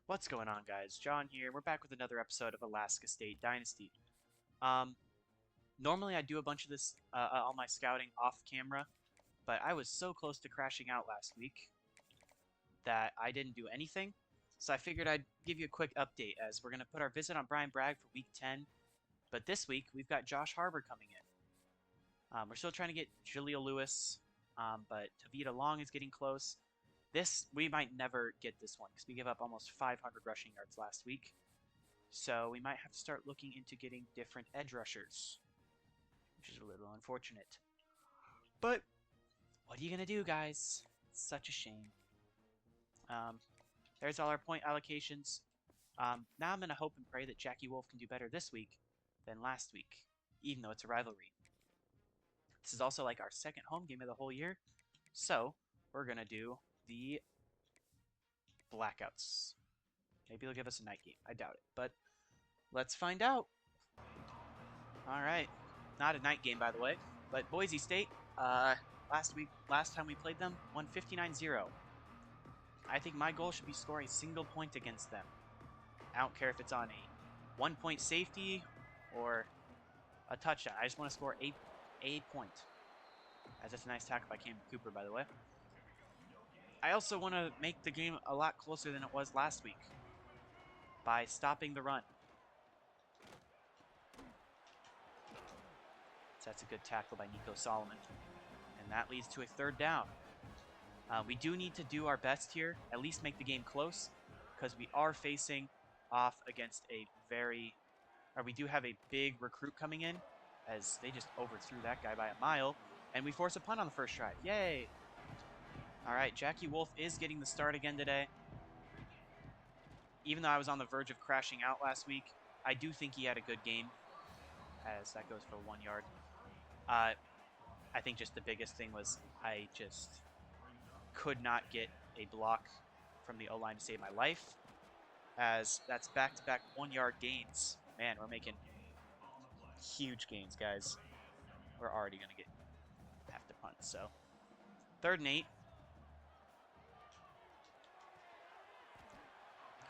What's going on, guys? John here. We're back with another episode of Alaska State Dynasty. Um, Normally I do a bunch of this, all my scouting off camera, but I was so close to crashing out last week that I didn't do anything. So I figured I'd give you a quick update as we're going to put our visit on Brian Bragg for week 10. But this week, we've got Josh Harbor coming in. We're still trying to get Jaleel Lewis, but Tavita Long is getting close. We might never get this one because we gave up almost 500 rushing yards last week. So we might have to start looking into getting different edge rushers, which is a little unfortunate. But what are you going to do, guys? It's such a shame. There's all our point allocations. Now I'm going to hope and pray that Jackie Wolf can do better this week than last week, even though it's a rivalry. This is also like our second home game of the whole year. So we're going to do the blackouts. Maybe they'll give us a night game. I doubt it, but let's find out. All right, not a night game, by the way, but Boise State, last time we played them, won 59-0. I think my goal should be score a single point against them. I don't care if it's on a 1-point safety or a touchdown. I just want to score a point. As that's a nice tackle by Cameron Cooper, by the way. I also want to make the game a lot closer than it was last week by stopping the run. So that's a good tackle by Nico Solomon. And that leads to a third down. We do need to do our best here, at least make the game close, because we are facing off against we do have a big recruit coming in, as they just overthrew that guy by a mile, and we force a punt on the first drive. Yay! All right, Jackie Wolf is getting the start again today. Even though I was on the verge of crashing out last week, I do think he had a good game, as that goes for 1 yard. I think just the biggest thing was I just could not get a block from the O-line to save my life, as that's back-to-back 1-yard gains. Man, we're making huge gains, guys. We're already going to have to punt, so 3rd and 8.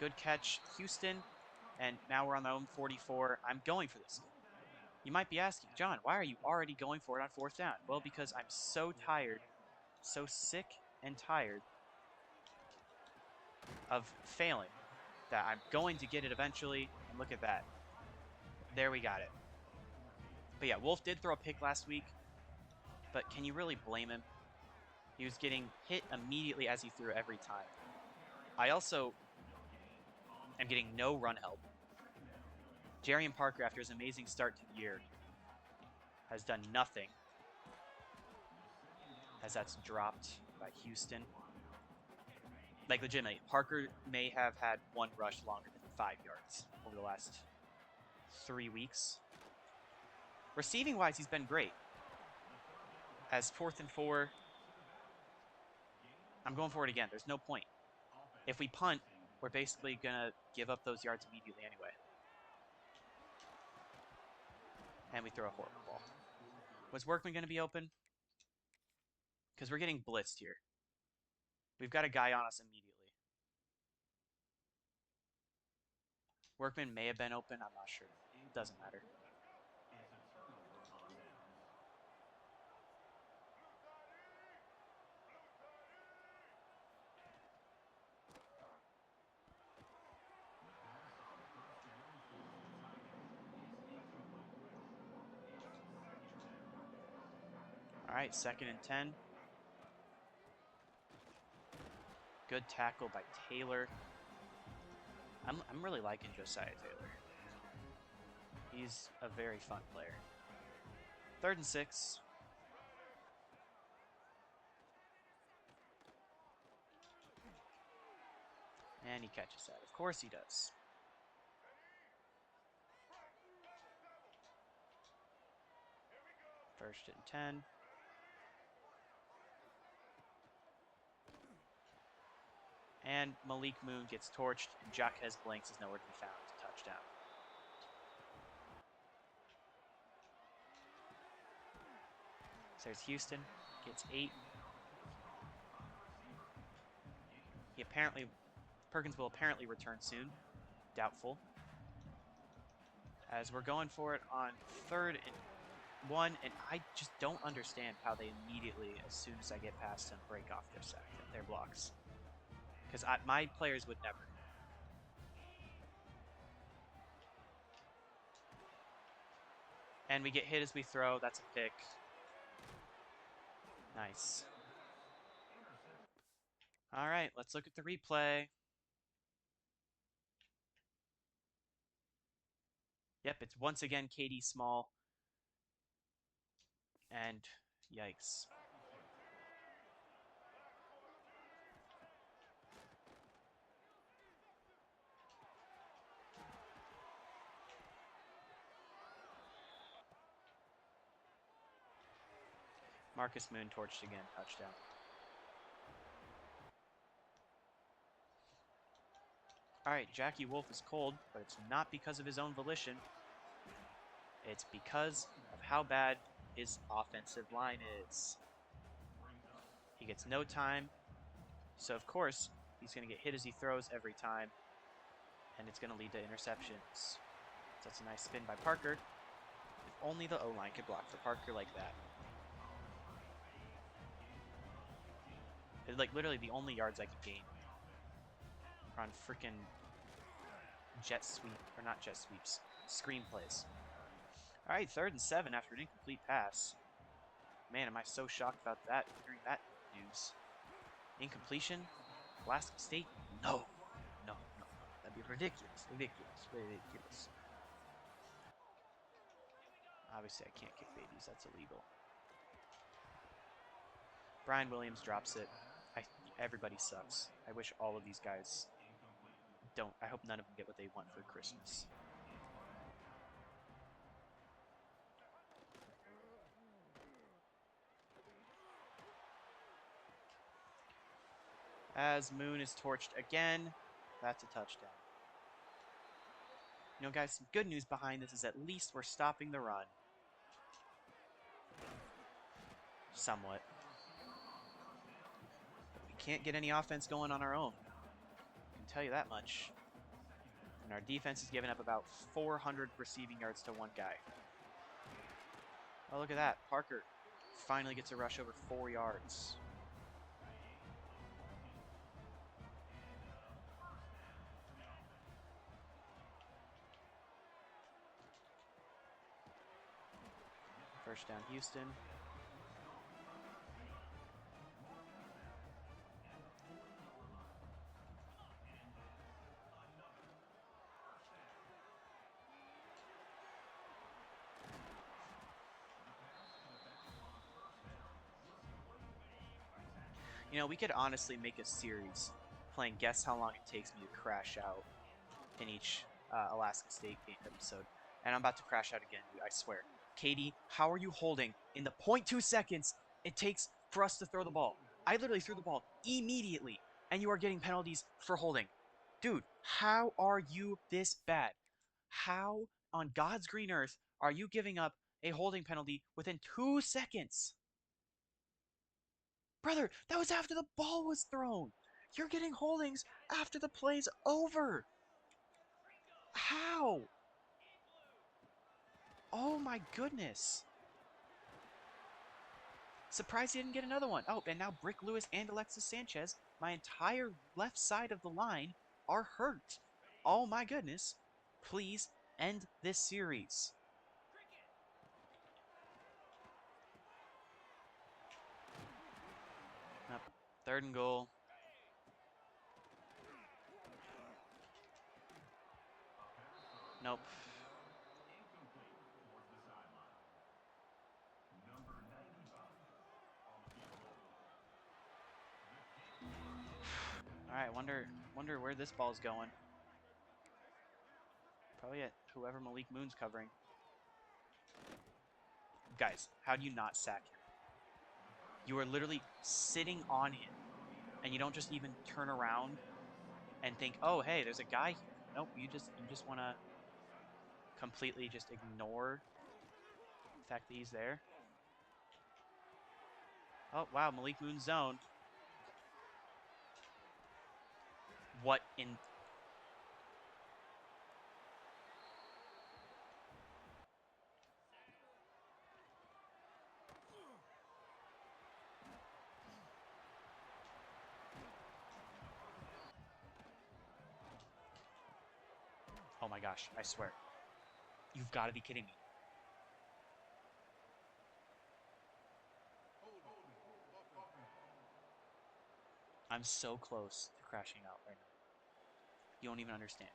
Good catch, Houston, and now we're on the own 44. I'm going for this. You might be asking, John, why are you already going for it on 4th down? Well, because I'm so tired, so sick and tired of failing that I'm going to get it eventually, and look at that. There we got it. But yeah, Wolf did throw a pick last week, but can you really blame him? He was getting hit immediately as he threw every time. I also am getting no run help. Jarian Parker, after his amazing start to the year, has done nothing, as that's dropped by Houston. Like, legitimately, Parker may have had one rush longer than 5 yards over the last 3 weeks. Receiving-wise, he's been great. As 4th and 4, I'm going for it again. There's no point. If we punt, we're basically going to give up those yards immediately anyway. And we throw a horrible ball. Was Workman going to be open? Because we're getting blitzed here. We've got a guy on us immediately. Workman may have been open. I'm not sure. It doesn't matter. All right, 2nd and 10. Good tackle by Taylor. I'm really liking Josiah Taylor. He's a very fun player. 3rd and 6. And he catches that. Of course he does. First and 10. And Malik Moon gets torched, and Jaquez Blanks is nowhere to be found. Touchdown. So there's Houston, gets 8. He apparently Perkins will apparently return soon. Doubtful. As we're going for it on 3rd and 1, and I just don't understand how they immediately, as soon as I get past them, break off their blocks. Because my players would never. And we get hit as we throw. That's a pick. Nice. All right, let's look at the replay. Yep, it's once again KD Small. And yikes. Marcus Moon torched again, touchdown. All right, Jackie Wolf is cold, but it's not because of his own volition. It's because of how bad his offensive line is. He gets no time, so of course, he's going to get hit as he throws every time, and it's going to lead to interceptions. So that's a nice spin by Parker. If only the O-line could block for Parker like that. It's like literally the only yards I could gain on freaking jet sweep, or not jet sweeps, screenplays. All right, 3rd and 7 after an incomplete pass. Man, am I so shocked about that, hearing that news. Incompletion? Alaska State? No. No. That'd be ridiculous. Ridiculous. Obviously, I can't kick babies. That's illegal. Brian Williams drops it. Everybody sucks. I wish all of these guys don't. I hope none of them get what they want for Christmas. As Moon is torched again, that's a touchdown. You know, guys, some good news behind this is at least we're stopping the run. Somewhat. But we can't get any offense going on our own. I can tell you that much. And our defense has given up about 400 receiving yards to one guy. Oh, look at that. Parker finally gets a rush over 4 yards. First down, Houston. You know, we could honestly make a series playing Guess How Long It Takes Me to Crash Out in each Alaska State game episode. And I'm about to crash out again, dude, I swear. Katie, how are you holding in the 0.2 seconds it takes for us to throw the ball? I literally threw the ball immediately, and you are getting penalties for holding. Dude, how are you this bad? How on God's green earth are you giving up a holding penalty within 2 seconds? Brother, that was after the ball was thrown. You're getting holdings after the play's over. How? Oh my goodness. Surprised he didn't get another one. Oh, and now Brick Lewis and Alexis Sanchez, my entire left side of the line, are hurt. Oh my goodness. Please end this series. Nope. 3rd and goal. Nope. All right, wonder where this ball's going. Probably at whoever Malik Moon's covering. Guys, how do you not sack him? You are literally sitting on him, and you don't just even turn around and think, "Oh, hey, there's a guy here." Nope, you just want to completely just ignore the fact that he's there. Oh, wow, Malik Moon's zone. What in... Oh my gosh, I swear. You've got to be kidding me. I'm so close to crashing out right now. You don't even understand.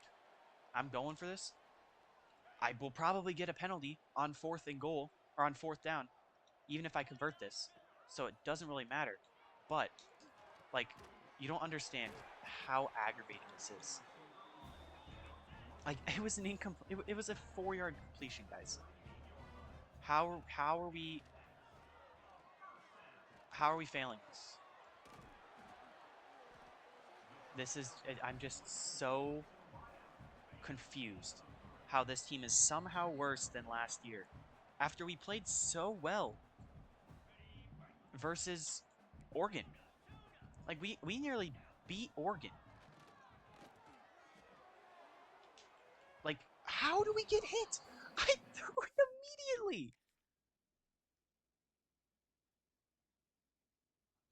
I'm going for this. I will probably get a penalty on 4th and goal, or on 4th down, even if I convert this. So it doesn't really matter. But, like, you don't understand how aggravating this is. Like, it was an incomplete... It was a 4-yard completion, guys. How are we... How are we failing this? This is... I'm just so confused how this team is somehow worse than last year. After we played so well versus Oregon. Like, we nearly beat Oregon. Like, how do we get hit? I threw it immediately.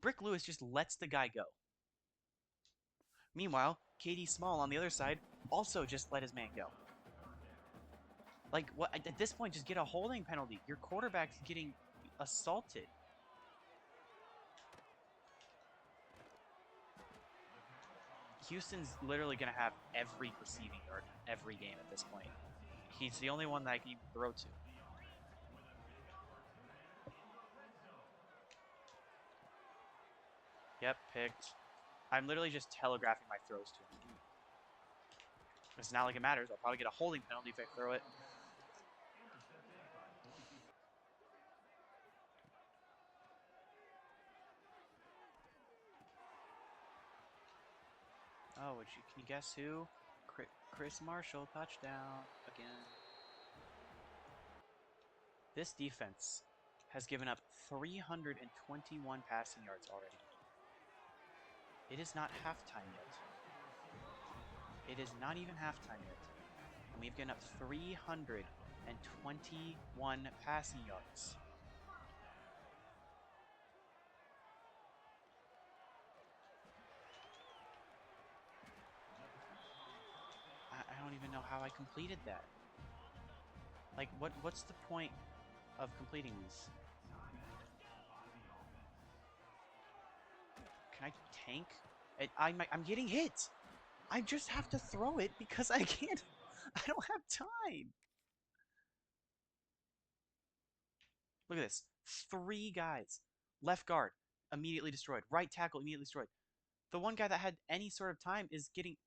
Brick Lewis just lets the guy go. Meanwhile, KD Small on the other side also just let his man go. Like, what? At this point, just get a holding penalty. Your quarterback's getting assaulted. Houston's literally going to have every receiving yard every game at this point. He's the only one that I can even throw to. Yep, picked. I'm literally just telegraphing my throws to him. It's not like it matters. I'll probably get a holding penalty if I throw it. Oh, can you guess who? Chris Marshall, touchdown again. This defense has given up 321 passing yards already. It is not halftime yet. It is not even halftime yet. And we've given up 321 passing yards. I don't even know how I completed that. Like, what's the point of completing these? Can I tank? I'm getting hit. I just have to throw it because I can't. I don't have time. Look at this. 3 guys. Left guard, immediately destroyed. Right tackle, immediately destroyed. The one guy that had any sort of time is getting...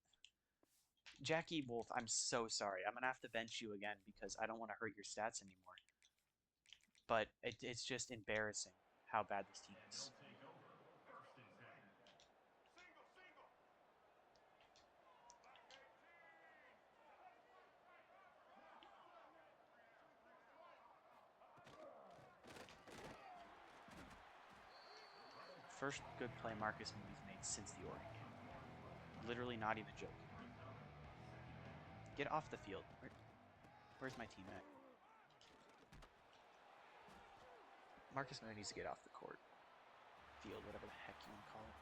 Jackie Wolf, I'm so sorry. I'm going to have to bench you again because I don't want to hurt your stats anymore. But it's just embarrassing how bad this team is. First good play Marcus Mooney's made since the Oregon game. Literally not even joking. Get off the field. Where's my team at? Marcus Mooney needs to get off the court. Field, whatever the heck you want to call it.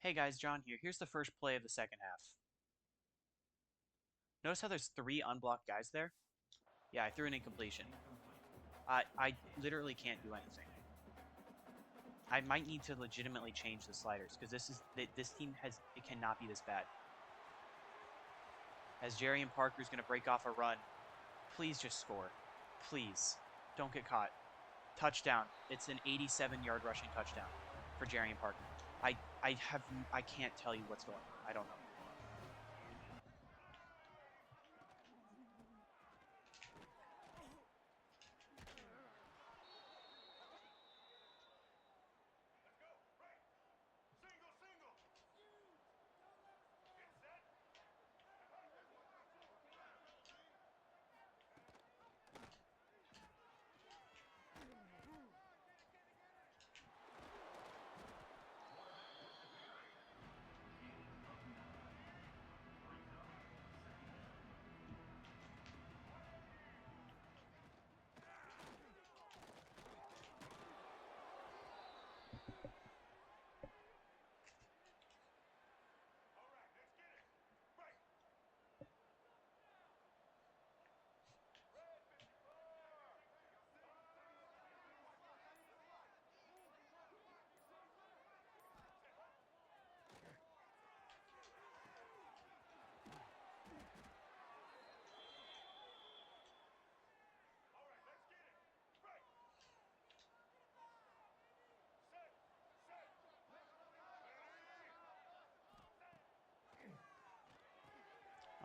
Hey guys, John here. Here's the first play of the second half. Notice how there's 3 unblocked guys there? Yeah, I threw an incompletion. I literally can't do anything. I might need to legitimately change the sliders because this team cannot be this bad. As Jarian Parker's going to break off a run, please just score. Please, don't get caught. Touchdown. It's an 87-yard rushing touchdown for Jarian Parker. I can't tell you what's going on. I don't know.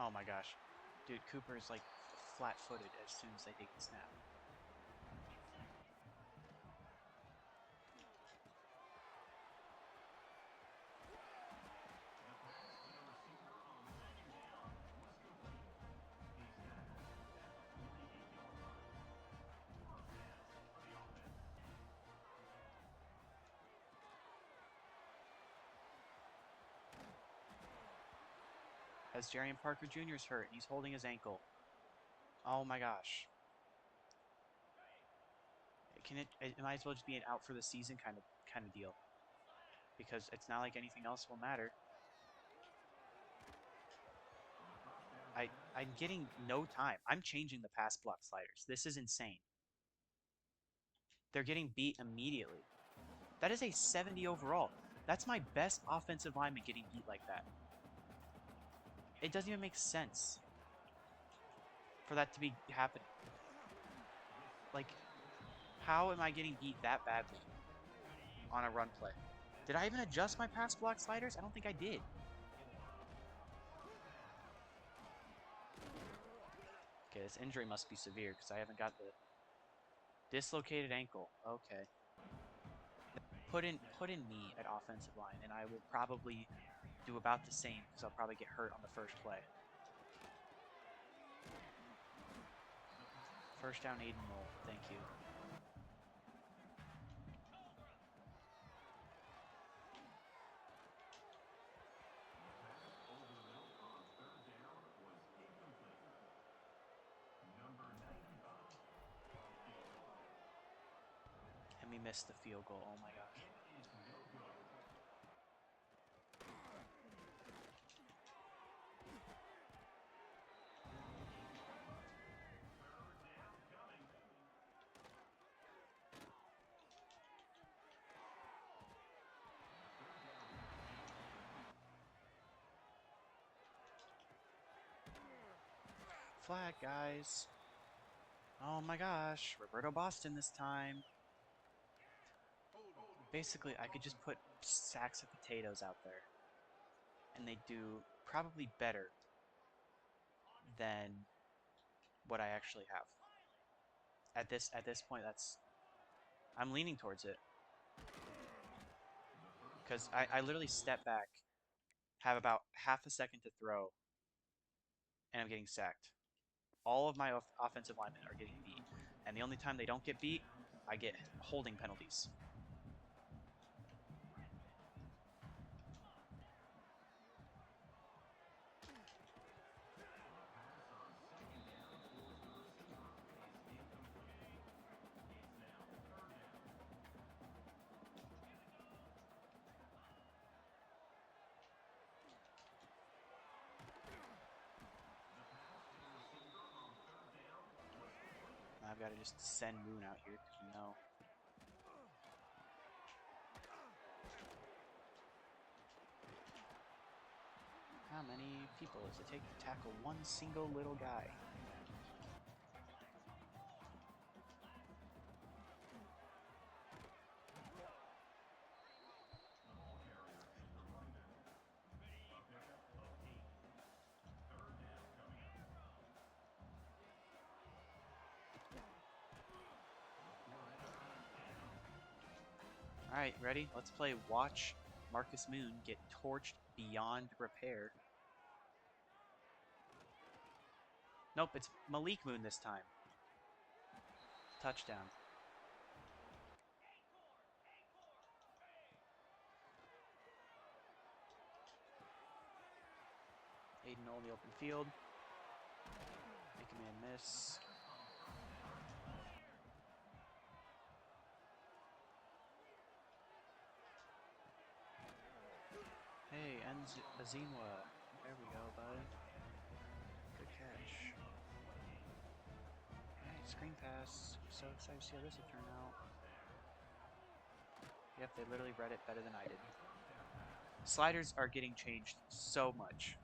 Oh my gosh. Dude, Cooper is like flat-footed as soon as they take the snap. As Jarian Parker Jr. is hurt and he's holding his ankle. Oh my gosh. It might as well just be an out for the season kind of deal. Because it's not like anything else will matter. I'm getting no time. I'm changing the pass block sliders. This is insane. They're getting beat immediately. That is a 70 overall. That's my best offensive lineman getting beat like that. It doesn't even make sense for that to be happening. Like, how am I getting beat that badly on a run play? Did I even adjust my pass block sliders? I don't think I did. Okay, this injury must be severe because I haven't got the dislocated ankle. Okay. Put in me at offensive line, and I will probably do about the same because I'll probably get hurt on the first play. First down, Aiden Knoll. Thank you. And we missed the field goal. Oh my gosh. Flag, guys. Oh my gosh. Roberto Boston this time. Basically, I could just put sacks of potatoes out there. And they do probably better than what I actually have. At this point, I'm leaning towards it. Because I literally step back, have about half a second to throw, and I'm getting sacked. All of my offensive linemen are getting beat. And the only time they don't get beat, I get holding penalties. I've got to just send Moon out here because we know. How many people does it take to tackle one single little guy? Alright, ready? Let's play Watch Marcus Moon get torched beyond repair. Nope, it's Malik Moon this time. Touchdown. Aiden Knoll in the open field. Make a man miss. Hey, Azimwa. There we go, bud. Good catch. Alright, screen pass. So excited to see how this will turn out. Yep, they literally read it better than I did. Sliders are getting changed so much.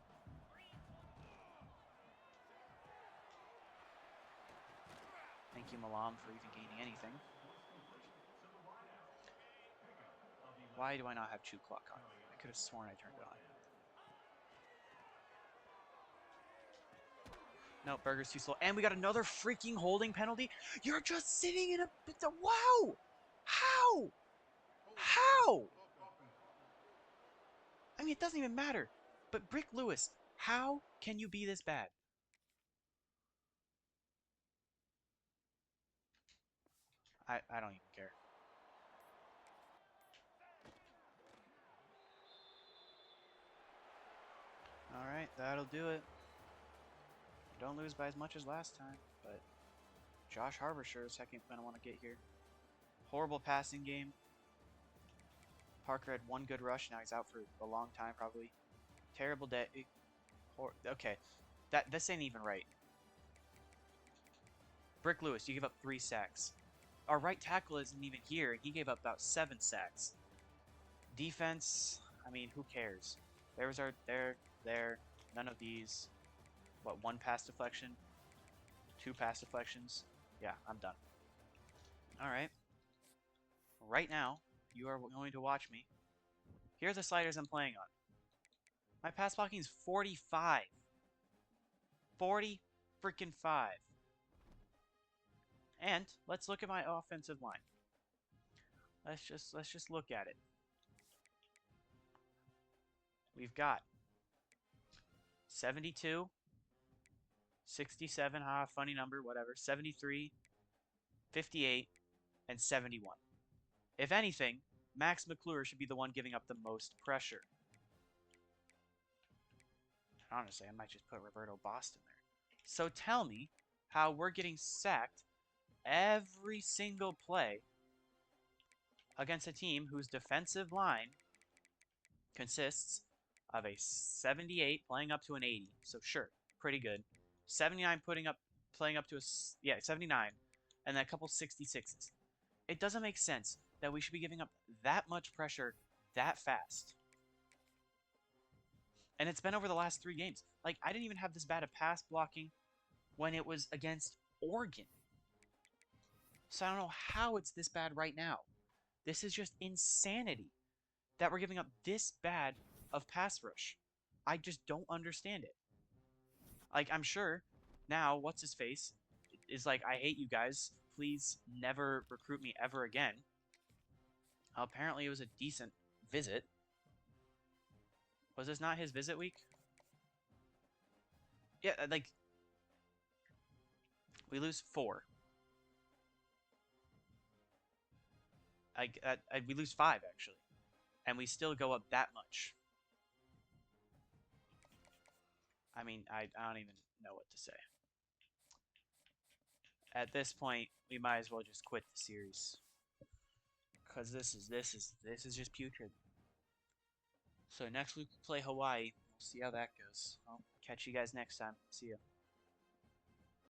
Thank you, Malam, for even gaining anything. Why do I not have Chew Clock on? I could have sworn I turned it on. No, Berger's too slow. And we got another freaking holding penalty. You're just sitting in a... Wow! How? How? I mean, it doesn't even matter. But Brick Lewis, how can you be this bad? I don't even care. Alright, that'll do it. Don't lose by as much as last time, but Josh Harbor sure as heck ain't gonna want to get here. Horrible passing game. Parker had one good rush, now he's out for a long time probably. Terrible day. Okay, this ain't even right. Brick Lewis, you give up 3 sacks. Our right tackle isn't even here, and he gave up about 7 sacks. Defense, I mean, who cares? There was our there. None of these. What, 1 pass deflection? 2 pass deflections? Yeah, I'm done. Alright. Right now, you are going to watch me. Here are the sliders I'm playing on. My pass blocking is 45. 40 freaking 5. And let's look at my offensive line. Let's just look at it. We've got 72, 67, funny number, whatever, 73, 58, and 71. If anything, Max McClure should be the one giving up the most pressure. Honestly, I might just put Roberto Boston there. So tell me how we're getting sacked every single play against a team whose defensive line consists of a 78 playing up to an 80. So sure, pretty good. 79 playing up to a 79, and then a couple 66s. It doesn't make sense that we should be giving up that much pressure that fast. And it's been over the last 3 games. Like, I didn't even have this bad of pass blocking when it was against Oregon. So I don't know how it's this bad right now. This is just insanity that we're giving up this bad of pass rush. I just don't understand it. Like, I'm sure now, what's his face is like, I hate you guys. Please never recruit me ever again. Apparently, it was a decent visit. Was this not his visit week? Yeah, like, we lose 4. We lose 5, actually. And we still go up that much. I mean, I don't even know what to say. At this point, we might as well just quit the series. Because this is just putrid. So next week we play Hawaii. We'll see how that goes. I'll catch you guys next time. See ya.